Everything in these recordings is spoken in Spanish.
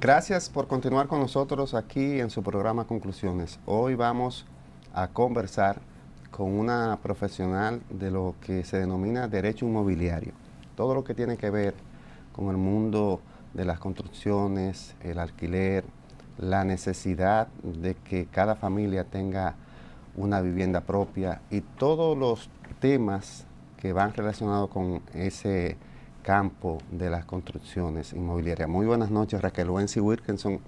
Gracias por continuar con nosotros aquí en su programa Conclusiones. Hoy vamos a conversar con una profesional de lo que se denomina derecho inmobiliario. Todo lo que tiene que ver con el mundo de las construcciones, el alquiler, la necesidad de que cada familia tenga una vivienda propia y todos los temas que van relacionados con ese campo de las construcciones inmobiliarias. Muy buenas noches, Raquel Wency Wilkinson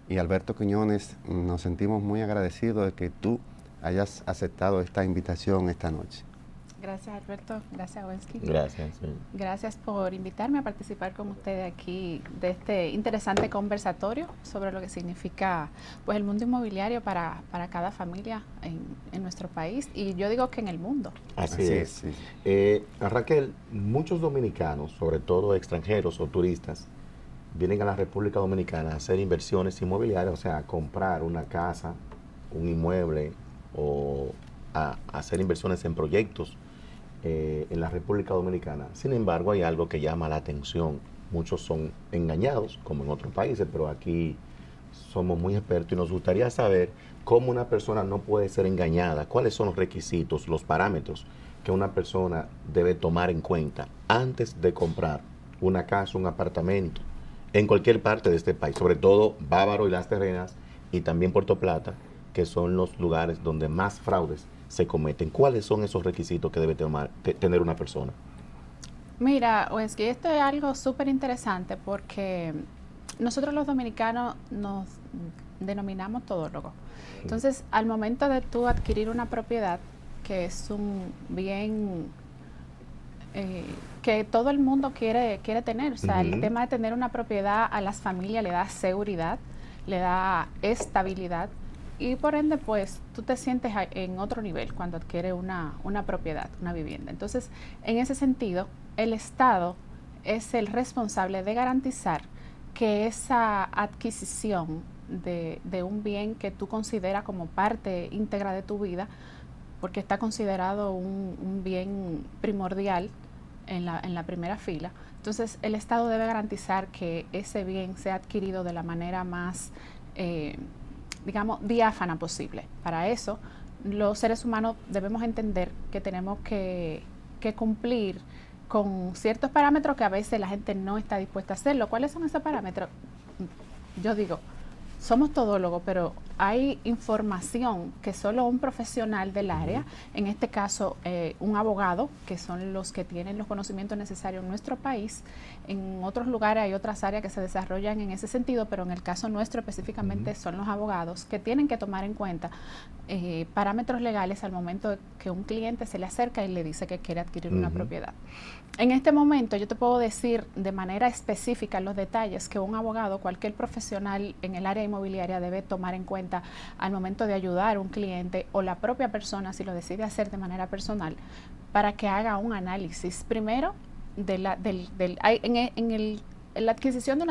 y Alberto Quiñones. Nos sentimos muy agradecidos de que tú hayas aceptado esta invitación esta noche. Gracias, Alberto. Gracias, Wency. Gracias. Sí. Gracias por invitarme a participar con ustedes aquí de este interesante conversatorio sobre lo que significa pues el mundo inmobiliario para cada familia en nuestro país y yo digo que en el mundo. Así es. Sí. Raquel, muchos dominicanos, sobre todo extranjeros o turistas, vienen a la República Dominicana a hacer inversiones inmobiliarias, o sea, a comprar una casa, un inmueble o a hacer inversiones en proyectos en la República Dominicana. Sin embargo, hay algo que llama la atención. Muchos son engañados, como en otros países, pero aquí somos muy expertos y nos gustaría saber cómo una persona no puede ser engañada, cuáles son los requisitos, los parámetros que una persona debe tomar en cuenta antes de comprar una casa, un apartamento, en cualquier parte de este país, sobre todo Bávaro y Las Terrenas y también Puerto Plata, que son los lugares donde más fraudes se cometen. ¿Cuáles son esos requisitos que debe tener una persona? Mira, pues que esto es algo súper interesante porque nosotros los dominicanos nos denominamos todólogos. Entonces, al momento de tú adquirir una propiedad, que es un bien que todo el mundo quiere tener, o sea, el tema de tener una propiedad a las familias le da seguridad, le da estabilidad, y por ende, pues, tú te sientes en otro nivel cuando adquieres una propiedad, una vivienda. Entonces, en ese sentido, el Estado es el responsable de garantizar que esa adquisición de un bien que tú consideras como parte íntegra de tu vida, porque está considerado un bien primordial en la primera fila, entonces el Estado debe garantizar que ese bien sea adquirido de la manera más digamos, diáfana posible. Para eso, los seres humanos debemos entender que tenemos que cumplir con ciertos parámetros que a veces la gente no está dispuesta a hacerlo. ¿Cuáles son esos parámetros? Yo digo, somos todólogos, pero hay información que solo un profesional del área, en este caso un abogado, que son los que tienen los conocimientos necesarios en nuestro país. En otros lugares hay otras áreas que se desarrollan en ese sentido, pero en el caso nuestro específicamente son los abogados que tienen que tomar en cuenta parámetros legales al momento de que un cliente se le acerca y le dice que quiere adquirir una propiedad. En este momento yo te puedo decir de manera específica los detalles que un abogado, cualquier profesional en el área inmobiliaria debe tomar en cuenta al momento de ayudar a un cliente o la propia persona si lo decide hacer de manera personal para que haga un análisis primero de la adquisición de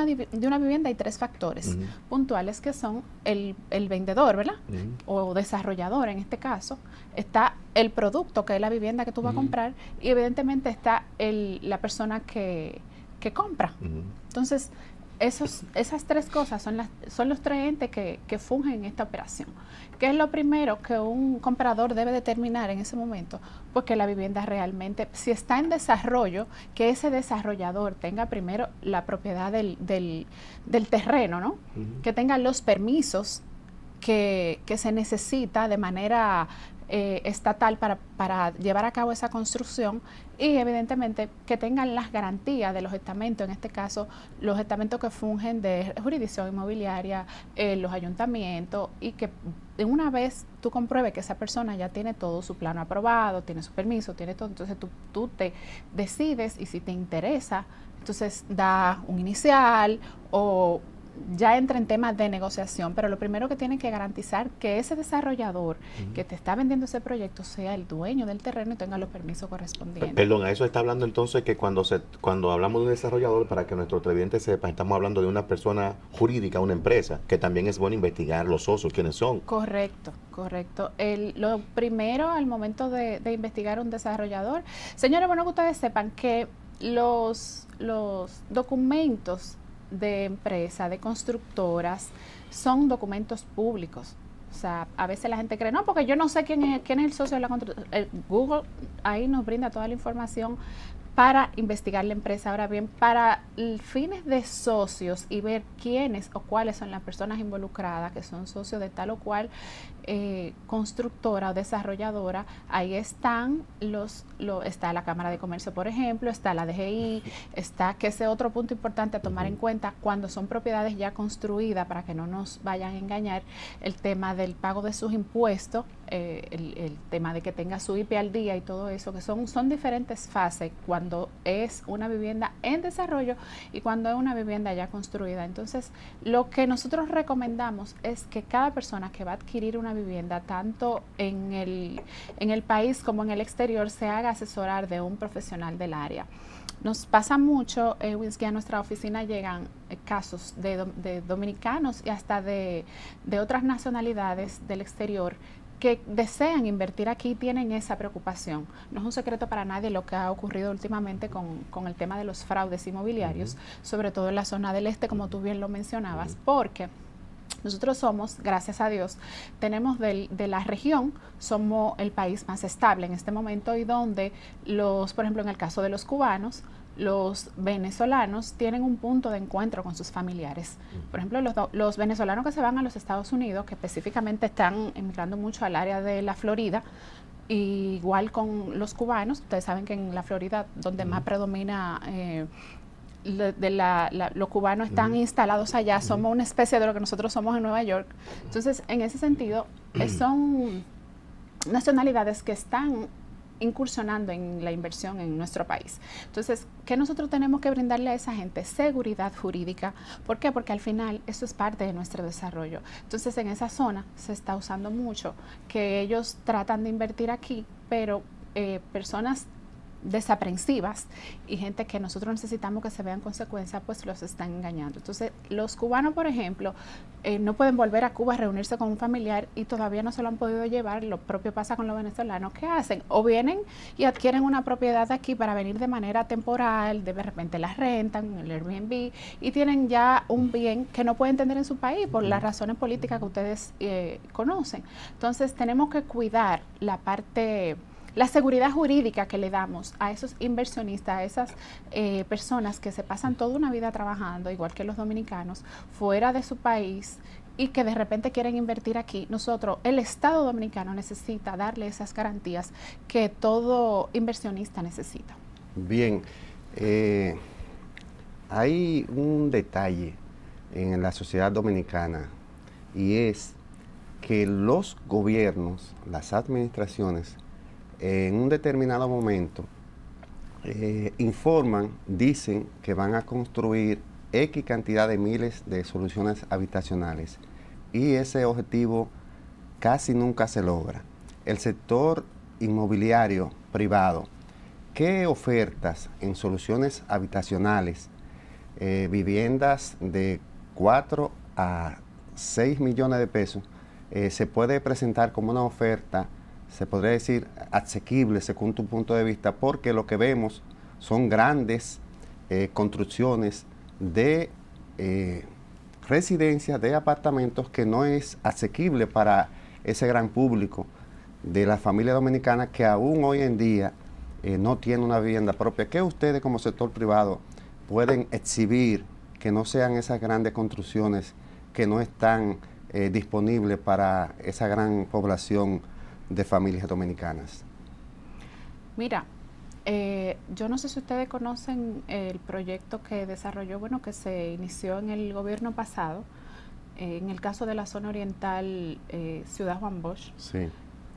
una vivienda hay tres factores puntuales que son el vendedor, ¿verdad? O desarrollador en este caso, está el producto que es la vivienda que tú vas a comprar y evidentemente está la persona que compra. Entonces, esas tres cosas son los tres entes que fungen en esta operación. ¿Qué es lo primero que un comprador debe determinar en ese momento? Pues que la vivienda realmente, si está en desarrollo, que ese desarrollador tenga primero la propiedad del terreno, ¿no? Que tenga los permisos que se necesita de manera estatal para llevar a cabo esa construcción y evidentemente que tengan las garantías de los estamentos, en este caso los estamentos que fungen de jurisdicción inmobiliaria, los ayuntamientos, y que de una vez tú compruebes que esa persona ya tiene todo su plano aprobado, tiene su permiso, tiene todo, entonces tú te decides y si te interesa, entonces da un inicial o ya entra en temas de negociación, pero lo primero que tienen que garantizar que ese desarrollador que te está vendiendo ese proyecto sea el dueño del terreno y tenga los permisos correspondientes. Perdón, a eso está hablando entonces que cuando hablamos de un desarrollador, para que nuestro televidente sepa, estamos hablando de una persona jurídica, una empresa, que también es bueno investigar los socios, quiénes son. Correcto. Lo primero al momento de investigar un desarrollador, señores, bueno que ustedes sepan que los documentos de empresa, de constructoras, son documentos públicos. O sea, a veces la gente cree, no, porque yo no sé quién es el socio de la constructora. Google ahí nos brinda toda la información para investigar la empresa. Ahora bien, para fines de socios y ver quiénes o cuáles son las personas involucradas que son socios de tal o cual constructora o desarrolladora, ahí están está la Cámara de Comercio, por ejemplo, está la DGI, está, que ese otro punto importante a tomar en cuenta cuando son propiedades ya construidas, para que no nos vayan a engañar, el tema del pago de sus impuestos, el tema de que tenga su IP al día y todo eso, que son diferentes fases cuando es una vivienda en desarrollo y cuando es una vivienda ya construida. Entonces, lo que nosotros recomendamos es que cada persona que va a adquirir una vivienda, tanto en el país como en el exterior, se haga asesorar de un profesional del área. Nos pasa mucho, que a nuestra oficina llegan casos de dominicanos y hasta de otras nacionalidades del exterior que desean invertir aquí, tienen esa preocupación. No es un secreto para nadie lo que ha ocurrido últimamente con el tema de los fraudes inmobiliarios, sobre todo en la zona del este, como tú bien lo mencionabas, porque nosotros somos, gracias a Dios, tenemos de la región, somos el país más estable en este momento, y donde por ejemplo, en el caso de los cubanos, los venezolanos tienen un punto de encuentro con sus familiares. Por ejemplo, los venezolanos que se van a los Estados Unidos, que específicamente están emigrando mucho al área de la Florida, igual con los cubanos, ustedes saben que en la Florida, donde más predomina los cubanos están instalados allá, somos una especie de lo que nosotros somos en Nueva York. Entonces, en ese sentido, son nacionalidades que están incursionando en la inversión en nuestro país. Entonces, ¿qué nosotros tenemos que brindarle a esa gente? Seguridad jurídica. ¿Por qué? Porque al final eso es parte de nuestro desarrollo. Entonces, en esa zona se está usando mucho que ellos tratan de invertir aquí, pero personas desaprensivas y gente que nosotros necesitamos que se vean consecuencias, pues los están engañando. Entonces, los cubanos, por ejemplo, no pueden volver a Cuba a reunirse con un familiar y todavía no se lo han podido llevar. Lo propio pasa con los venezolanos. ¿Qué hacen? O vienen y adquieren una propiedad aquí para venir de manera temporal, de repente la rentan, el Airbnb, y tienen ya un bien que no pueden tener en su país por las razones políticas que ustedes conocen. Entonces, tenemos que cuidar la seguridad jurídica que le damos a esos inversionistas, a esas personas que se pasan toda una vida trabajando, igual que los dominicanos, fuera de su país y que de repente quieren invertir aquí. Nosotros, el Estado dominicano, necesita darle esas garantías que todo inversionista necesita. Bien, hay un detalle en la sociedad dominicana, y es que los gobiernos, las administraciones, en un determinado momento dicen que van a construir X cantidad de miles de soluciones habitacionales, y ese objetivo casi nunca se logra. El sector inmobiliario privado, ¿qué ofertas en soluciones habitacionales, viviendas de 4 a 6 millones de pesos, se puede presentar como una oferta, se podría decir, asequible según tu punto de vista? Porque lo que vemos son grandes construcciones de residencias, de apartamentos, que no es asequible para ese gran público de la familia dominicana que aún hoy en día no tiene una vivienda propia. ¿Qué ustedes como sector privado pueden exhibir que no sean esas grandes construcciones que no están disponibles para esa gran población de familias dominicanas? Mira, yo no sé si ustedes conocen el proyecto que desarrolló, que se inició en el gobierno pasado, en el caso de la zona oriental, Ciudad Juan Bosch. Sí.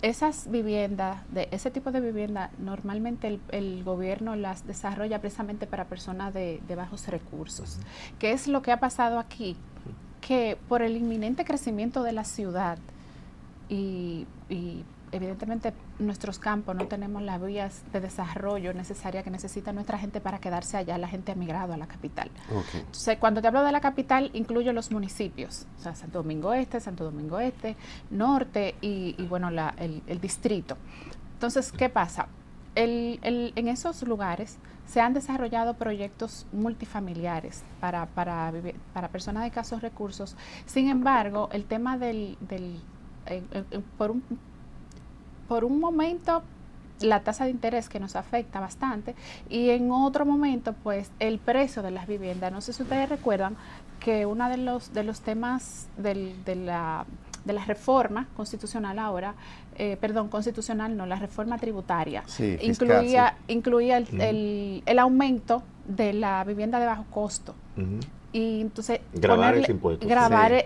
Esas viviendas, de ese tipo de vivienda, normalmente el gobierno las desarrolla precisamente para personas de bajos recursos. ¿Qué es lo que ha pasado aquí? Que por el inminente crecimiento de la ciudad y evidentemente nuestros campos no tenemos las vías de desarrollo necesarias que necesita nuestra gente para quedarse allá. La gente ha migrado a la capital. Okay. Entonces, cuando te hablo de la capital, incluyo los municipios, o sea, Santo Domingo Este, Norte y el distrito. Entonces, ¿qué pasa? en esos lugares se han desarrollado proyectos multifamiliares para personas de escasos recursos. Sin embargo, el tema por un momento, la tasa de interés que nos afecta bastante, y en otro momento, pues, el precio de las viviendas. No sé si ustedes recuerdan que uno de los temas de la reforma constitucional ahora, constitucional no, la reforma tributaria, sí, incluía el aumento de la vivienda de bajo costo. Y entonces grabar ese impuesto.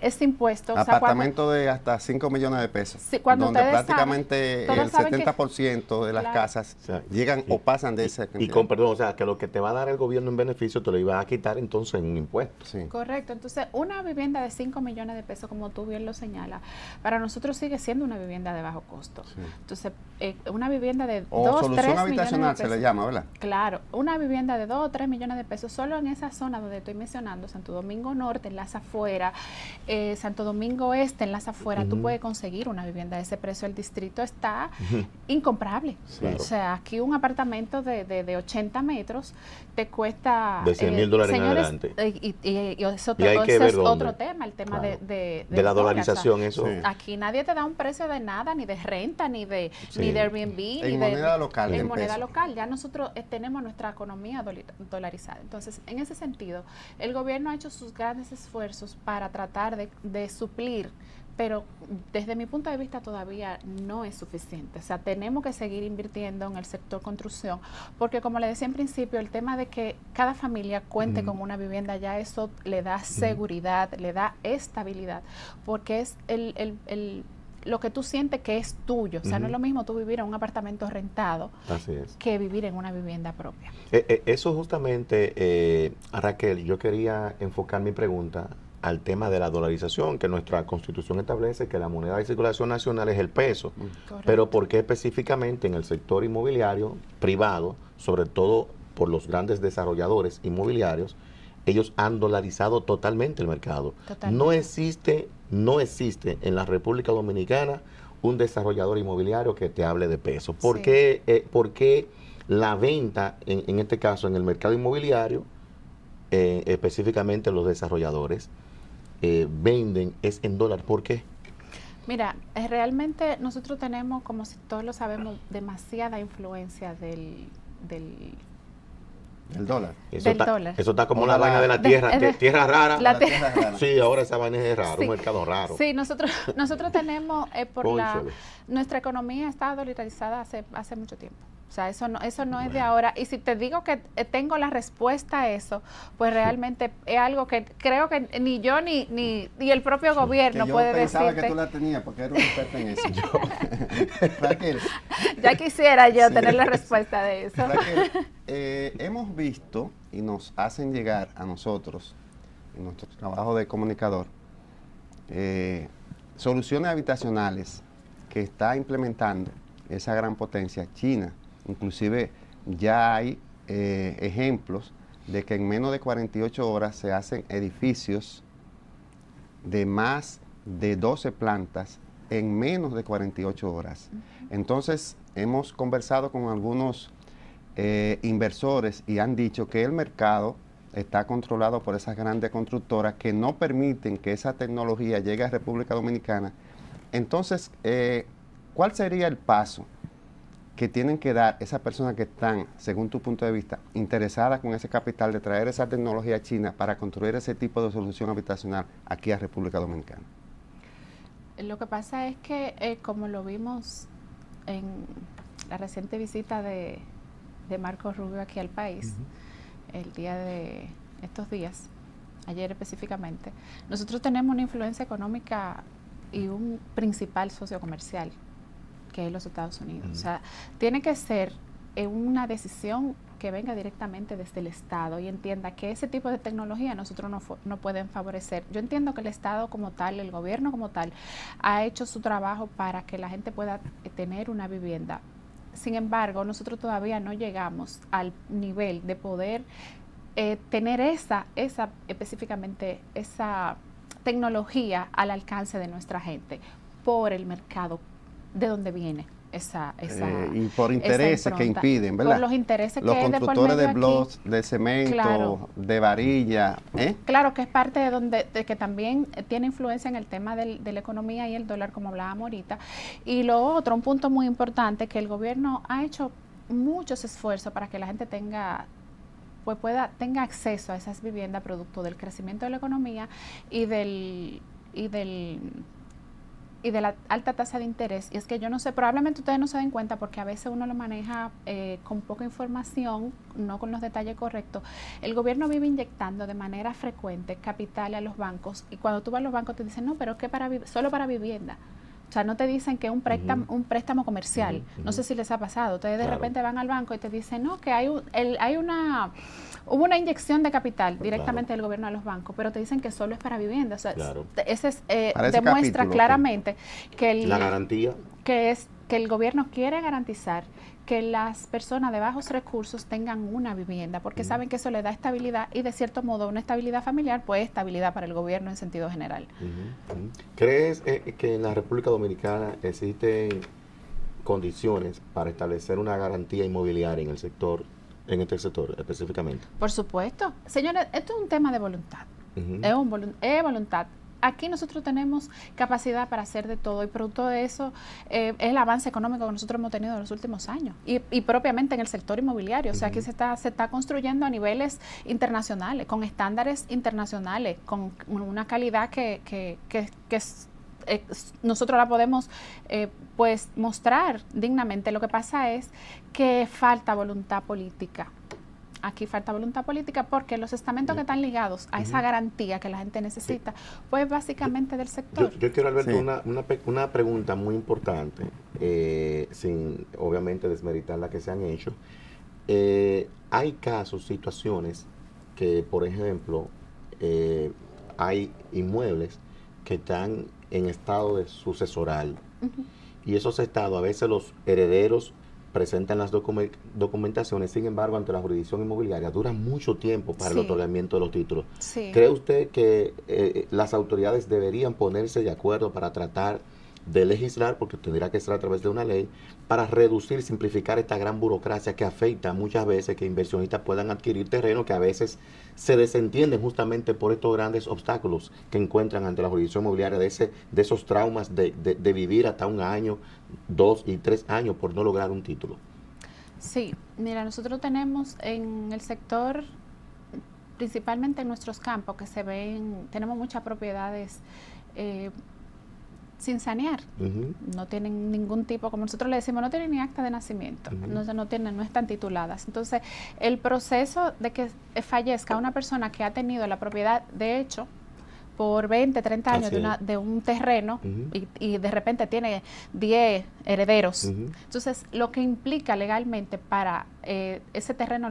Ese impuesto. Apartamento de hasta 5 millones de pesos. Sí, cuando donde prácticamente el 70% de las casas llegan o pasan de ese. Y con perdón, o sea, que lo que te va a dar el gobierno en beneficio te lo iba a quitar entonces en un impuesto. Sí. Correcto. Entonces, una vivienda de 5 millones de pesos, como tú bien lo señalas, para nosotros sigue siendo una vivienda de bajo costo. Sí. Entonces, una vivienda de 2, 3 millones de pesos. Solución habitacional se le llama, ¿verdad? Claro. Una vivienda de 2 o 3 millones de pesos solo en esa zona donde estoy mencionando, Santo Domingo Norte, en las afueras, Santo Domingo Este, en las afueras, tú puedes conseguir una vivienda de ese precio. El distrito está incomparable. Claro. O sea, aquí un apartamento de 80 metros te cuesta de $100,000 en adelante. Y eso es otro tema, el tema de la dolarización. Eso. Sí. Aquí nadie te da un precio de nada, ni de renta, ni de Airbnb, en moneda local. En moneda local. Ya nosotros tenemos nuestra economía dolarizada. Entonces, en ese sentido, el gobierno ha hecho sus grandes esfuerzos para tratar de suplir, pero desde mi punto de vista todavía no es suficiente. O sea, tenemos que seguir invirtiendo en el sector construcción, porque como le decía en principio, el tema de que cada familia cuente con una vivienda, ya eso le da seguridad, le da estabilidad, porque es lo que tú sientes que es tuyo. O sea, no es lo mismo tú vivir en un apartamento rentado que vivir en una vivienda propia. Eso justamente, Raquel, yo quería enfocar mi pregunta al tema de la dolarización, que nuestra Constitución establece que la moneda de circulación nacional es el peso. Correcto. Pero ¿por qué específicamente en el sector inmobiliario privado, sobre todo por los grandes desarrolladores inmobiliarios, ellos han dolarizado totalmente el mercado? Totalmente. No existe en la República Dominicana un desarrollador inmobiliario que te hable de peso. ¿Por qué la venta, en este caso en el mercado inmobiliario, específicamente los desarrolladores, venden es en dólar? ¿Por qué? Mira, realmente nosotros tenemos, como si todos lo sabemos, demasiada influencia del dólar. Eso está como la vaina de la tierra, tierra rara. La tierra rara. Sí, ahora esa vaina es rara, un mercado raro. Sí, nosotros tenemos, nuestra economía está dolarizada hace mucho tiempo. O sea, eso no es de ahora. Y si te digo que tengo la respuesta a eso, pues realmente es algo que creo que ni yo ni el propio gobierno puede decirte. Yo pensaba que tú la tenías porque era un experto en eso. Raquel. Ya quisiera yo tener la respuesta de eso. Raquel, hemos visto y nos hacen llegar a nosotros, en nuestro trabajo de comunicador, soluciones habitacionales que está implementando esa gran potencia China. Inclusive ya hay ejemplos de que en menos de 48 horas se hacen edificios de más de 12 plantas en menos de 48 horas. Entonces, hemos conversado con algunos inversores y han dicho que el mercado está controlado por esas grandes constructoras que no permiten que esa tecnología llegue a República Dominicana. Entonces, ¿cuál sería el paso que tienen que dar esas personas que están, según tu punto de vista, interesadas con ese capital de traer esa tecnología china para construir ese tipo de solución habitacional aquí a República Dominicana? Lo que pasa es que, como lo vimos en la reciente visita de Marco Rubio aquí al país, el día de estos días, ayer específicamente, nosotros tenemos una influencia económica y un principal socio comercial, que es los Estados Unidos. O sea, tiene que ser una decisión que venga directamente desde el Estado y entienda que ese tipo de tecnología nosotros no pueden favorecer. Yo entiendo que el Estado como tal, el gobierno como tal, ha hecho su trabajo para que la gente pueda tener una vivienda. Sin embargo, nosotros todavía no llegamos al nivel de poder tener específicamente esa tecnología al alcance de nuestra gente por el mercado de donde viene. y por intereses que impiden, ¿verdad? Por los intereses los que constructores de bloques, aquí, de cemento, claro, de varilla. Claro, que es parte de que también tiene influencia en el tema de la economía y el dólar, como hablábamos ahorita. Y lo otro, un punto muy importante, que el gobierno ha hecho muchos esfuerzos para que la gente tenga acceso a esas viviendas producto del crecimiento de la economía y de la alta tasa de interés. Y es que yo no sé, probablemente ustedes no se den cuenta porque a veces uno lo maneja con poca información, no con los detalles correctos. El gobierno vive inyectando de manera frecuente capital a los bancos, y cuando tú vas a los bancos te dicen, no, pero es que solo para vivienda. O sea, no te dicen que es un préstamo comercial. No sé si les ha pasado. Ustedes de repente van al banco y te dicen, no, que hubo una inyección de capital directamente del gobierno a los bancos, pero te dicen que solo es para vivienda. O sea, ese demuestra capítulo, claramente que la garantía, que el gobierno quiere garantizar que las personas de bajos recursos tengan una vivienda, porque saben que eso le da estabilidad y de cierto modo una estabilidad familiar, pues estabilidad para el gobierno en sentido general. ¿Crees que en la República Dominicana existen condiciones para establecer una garantía inmobiliaria en este sector específicamente? Por supuesto. Señores, esto es un tema de voluntad. Es voluntad. Aquí nosotros tenemos capacidad para hacer de todo y producto de eso es el avance económico que nosotros hemos tenido en los últimos años y propiamente en el sector inmobiliario. O sea, aquí se está construyendo a niveles internacionales, con estándares internacionales, con una calidad que nosotros la podemos pues mostrar dignamente. Lo que pasa es que falta voluntad política. Aquí falta voluntad política porque los estamentos que están ligados a esa garantía que la gente necesita, pues básicamente del sector. Yo quiero, Alberto, una pregunta muy importante, sin obviamente desmeritar la que se han hecho. Hay casos, situaciones que, por ejemplo, hay inmuebles que están en estado de sucesoral y esos estados, a veces los herederos presentan las documentaciones, sin embargo, ante la jurisdicción inmobiliaria dura mucho tiempo para el otorgamiento de los títulos. ¿Cree usted que las autoridades deberían ponerse de acuerdo para tratar de legislar, porque tendría que ser a través de una ley, para reducir, simplificar esta gran burocracia que afecta muchas veces que inversionistas puedan adquirir terreno que a veces se desentienden justamente por estos grandes obstáculos que encuentran ante la jurisdicción inmobiliaria, de esos traumas de vivir hasta 1 año, 2 y 3 años por no lograr un título? Sí, mira, nosotros tenemos en el sector, principalmente en nuestros campos, que tenemos muchas propiedades sin sanear. No tienen ningún tipo, como nosotros le decimos, no tienen ni acta de nacimiento, no están tituladas. Entonces, el proceso de que fallezca una persona que ha tenido la propiedad, de hecho, por 20, 30 años de un terreno y de repente tiene 10 herederos. Entonces, lo que implica legalmente para ese terreno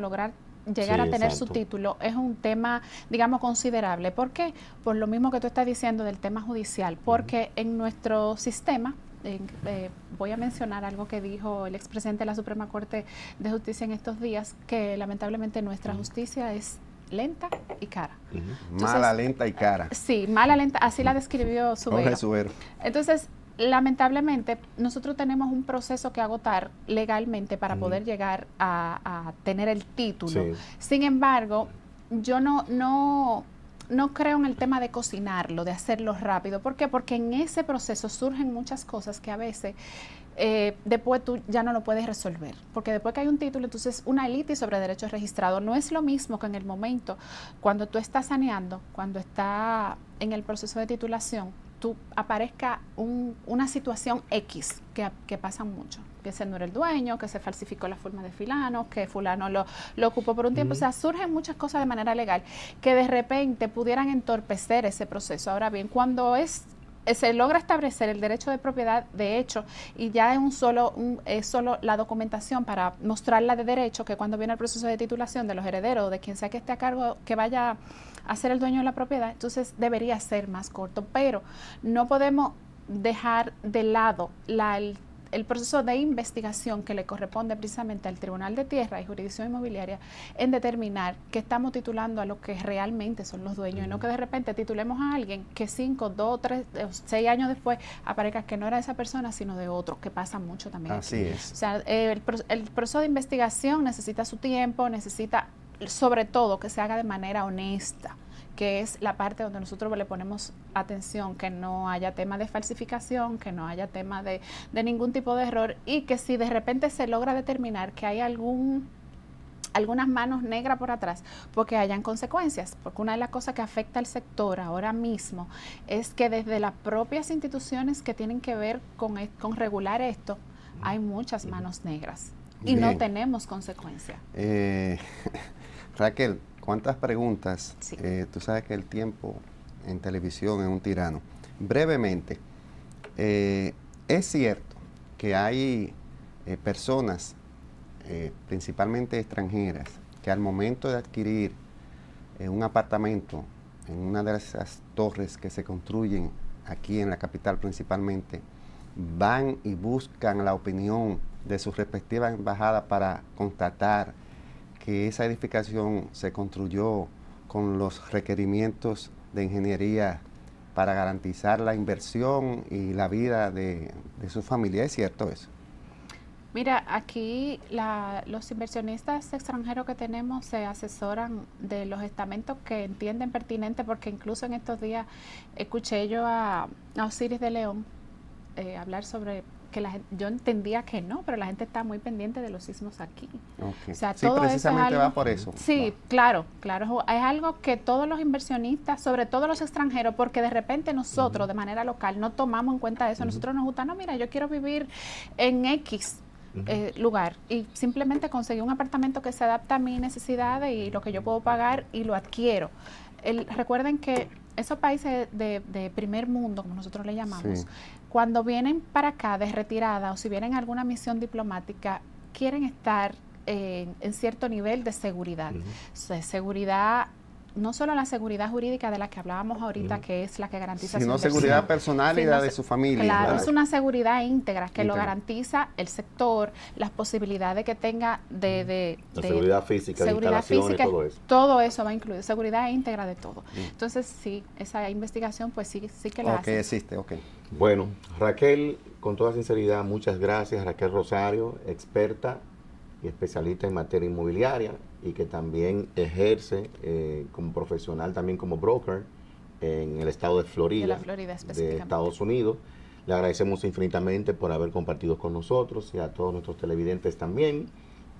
llegar a tener su título es un tema, digamos, considerable. ¿Por qué? Por lo mismo que tú estás diciendo del tema judicial, porque en nuestro sistema, voy a mencionar algo que dijo el expresidente de la Suprema Corte de Justicia en estos días, que lamentablemente nuestra justicia es lenta y cara. Entonces, mala, lenta y cara. Sí, mala, lenta, así la describió Subero. Entonces, lamentablemente, nosotros tenemos un proceso que agotar legalmente para poder llegar a tener el título. Sin embargo, yo no creo en el tema de cocinarlo, de hacerlo rápido. ¿Por qué? Porque en ese proceso surgen muchas cosas que a veces después tú ya no lo puedes resolver, porque después que hay un título, entonces una litis sobre derechos registrados no es lo mismo que en el momento cuando tú estás saneando, cuando está en el proceso de titulación, tú aparezca una situación X que pasa mucho, que ese no era el dueño, que se falsificó la forma de fulano, que fulano lo ocupó por un tiempo. O sea, surgen muchas cosas de manera legal que de repente pudieran entorpecer ese proceso. Ahora bien, cuando se logra establecer el derecho de propiedad de hecho y ya es solo la documentación para mostrarla de derecho, que cuando viene el proceso de titulación de los herederos o de quien sea que esté a cargo, que vaya a ser el dueño de la propiedad, entonces debería ser más corto, pero no podemos dejar de lado el proceso de investigación que le corresponde precisamente al Tribunal de Tierra y Jurisdicción Inmobiliaria en determinar que estamos titulando a los que realmente son los dueños y no que de repente titulemos a alguien que 5, 2, 3, 6 años después aparezca que no era de esa persona sino de otro, que pasa mucho también. Así aquí. es. O sea, el proceso de investigación necesita su tiempo, necesita sobre todo que se haga de manera honesta, que es la parte donde nosotros le ponemos atención, que no haya tema de falsificación, que no haya tema de ningún tipo de error, y que si de repente se logra determinar que hay algunas manos negras por atrás, porque hayan consecuencias, porque una de las cosas que afecta al sector ahora mismo es que desde las propias instituciones que tienen que ver con regular esto, hay muchas manos negras y no tenemos consecuencias. Raquel, ¿cuántas preguntas? Sí. Tú sabes que el tiempo en televisión es un tirano. Brevemente, es cierto que hay personas, principalmente extranjeras, que al momento de adquirir un apartamento en una de esas torres que se construyen aquí en la capital principalmente, van y buscan la opinión de sus respectivas embajadas para constatar que esa edificación se construyó con los requerimientos de ingeniería para garantizar la inversión y la vida de su familia. ¿Es cierto eso? Mira, aquí los inversionistas extranjeros que tenemos se asesoran de los estamentos que entienden pertinente, porque incluso en estos días escuché yo a Osiris de León hablar sobre que yo entendía que no, pero la gente está muy pendiente de los sismos aquí. Okay. O sea, Sí, todo precisamente eso es algo, va por eso. Sí, claro, es algo que todos los inversionistas, sobre todo los extranjeros, porque de repente nosotros de manera local no tomamos en cuenta eso. Nosotros nos gusta, no, mira, yo quiero vivir en X lugar y simplemente conseguir un apartamento que se adapta a mis necesidades y lo que yo puedo pagar y lo adquiero. Recuerden que esos países de primer mundo, como nosotros le llamamos, sí, cuando vienen para acá de retirada o si vienen a alguna misión diplomática, quieren estar en cierto nivel de seguridad. O sea, seguridad, no solo la seguridad jurídica de la que hablábamos ahorita, que es la que garantiza sino su inversión, seguridad personal y la de su familia. Claro, es una seguridad íntegra que lo garantiza el sector, las posibilidades que tenga de seguridad física, seguridad física, y todo eso. Todo eso va a incluir, seguridad íntegra de todo. Entonces, sí, esa investigación, pues sí que la hace. Existe, ok. Bueno, Raquel, con toda sinceridad, muchas gracias. Raquel Rosario, experta y especialista en materia inmobiliaria y que también ejerce como profesional, también como broker en el estado de Florida, de la Florida específicamente, de Estados Unidos. Le agradecemos infinitamente por haber compartido con nosotros y a todos nuestros televidentes también.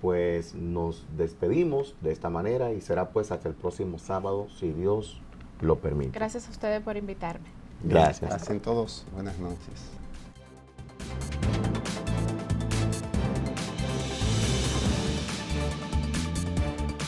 Pues nos despedimos de esta manera y será pues hasta el próximo sábado, si Dios lo permite. Gracias a ustedes por invitarme. Gracias. Hacen todos. Buenas noches.